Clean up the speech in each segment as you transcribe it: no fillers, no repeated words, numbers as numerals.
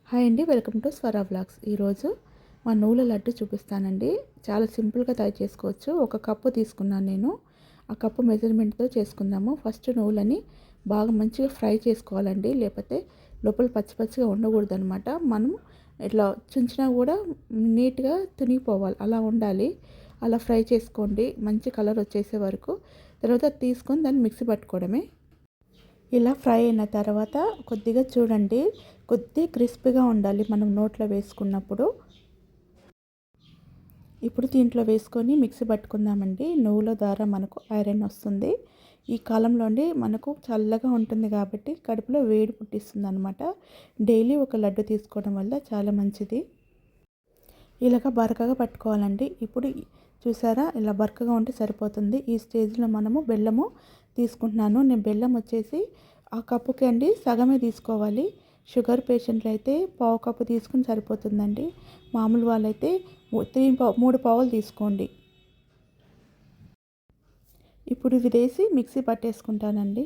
Hi అండి, welcome to Swara vlogs. ఈరోజు మా నువ్వుల లడ్డు చూపిస్తానండి. చాలా సింపుల్గా తయారు చేసుకోవచ్చు. ఒక కప్పు తీసుకున్నాను నేను. ఆ కప్పు మెజర్మెంట్తో చేసుకుందాము. ఫస్ట్ నువ్వులని బాగా మంచిగా ఫ్రై చేసుకోవాలండి, లేకపోతే లోపల పచ్చి పచ్చిగా ఉండకూడదు అనమాట. మనం ఇట్లా చుంచినా కూడా నీట్గా తునిగిపోవాలి, అలా ఉండాలి. అలా ఫ్రై చేసుకోండి మంచి కలర్ వచ్చేసే వరకు. తర్వాత తీసుకొని దాన్ని మిక్సీ పట్టుకోవడమే. ఇలా ఫ్రై అయిన తర్వాత కొద్దిగా చూడండి, క్రిస్పీగా ఉండాలి మనం నోట్లో వేసుకున్నప్పుడు. ఇప్పుడు దీంట్లో వేసుకొని మిక్సీ పట్టుకుందామండి. నువ్వుల ద్వారా మనకు ఐరన్ వస్తుంది. ఈ కాలంలో మనకు చల్లగా ఉంటుంది కాబట్టి కడుపులో వేడి పుట్టిస్తుంది అనమాట. డైలీ ఒక లడ్డు తీసుకోవడం వల్ల చాలా మంచిది. ఇలాగ బరకగా పట్టుకోవాలండి. ఇప్పుడు చూసారా, ఇలా బరకగా ఉంటే సరిపోతుంది. ఈ స్టేజ్లో మనము బెల్లము తీసుకుంటున్నాను. నేను బెల్లం వచ్చేసి ఆ కప్పుకి అండి సగమే తీసుకోవాలి. షుగర్ పేషెంట్లు అయితే పావు కప్పు తీసుకుని సరిపోతుందండి. మామూలు వాళ్ళైతే 3 పావులు తీసుకోండి. ఇప్పుడు ఇది వేసి మిక్సీ పట్టేసుకుంటానండి.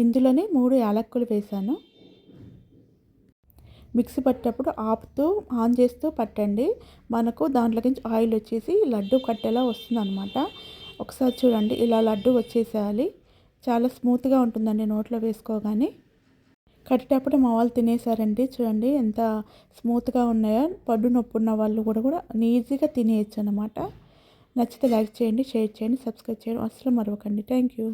ఇందులోనే 3 యాలక్కులు వేసాను. మిక్సీ పట్టేటప్పుడు ఆపుతూ ఆన్ చేస్తూ పట్టండి. మనకు దాంట్లోకి నుంచి ఆయిల్ వచ్చేసి లడ్డు కట్టేలా వస్తుందన్నమాట. ఒకసారి చూడండి, ఇలా లడ్డు వచ్చేసేయాలి. చాలా స్మూత్గా ఉంటుందండి నోట్లో వేసుకోగానే. కట్టేటప్పుడు మా వాళ్ళు తినేసారండి. చూడండి ఎంత స్మూత్గా ఉన్నాయో. పడ్డు నొప్పి ఉన్న వాళ్ళు కూడా ఈజీగా తినేయచ్చు అనమాట. నచ్చితే లైక్ చేయండి, షేర్ చేయండి, సబ్స్క్రైబ్ చేయడం అస్సలు మరవకండి. Thank you.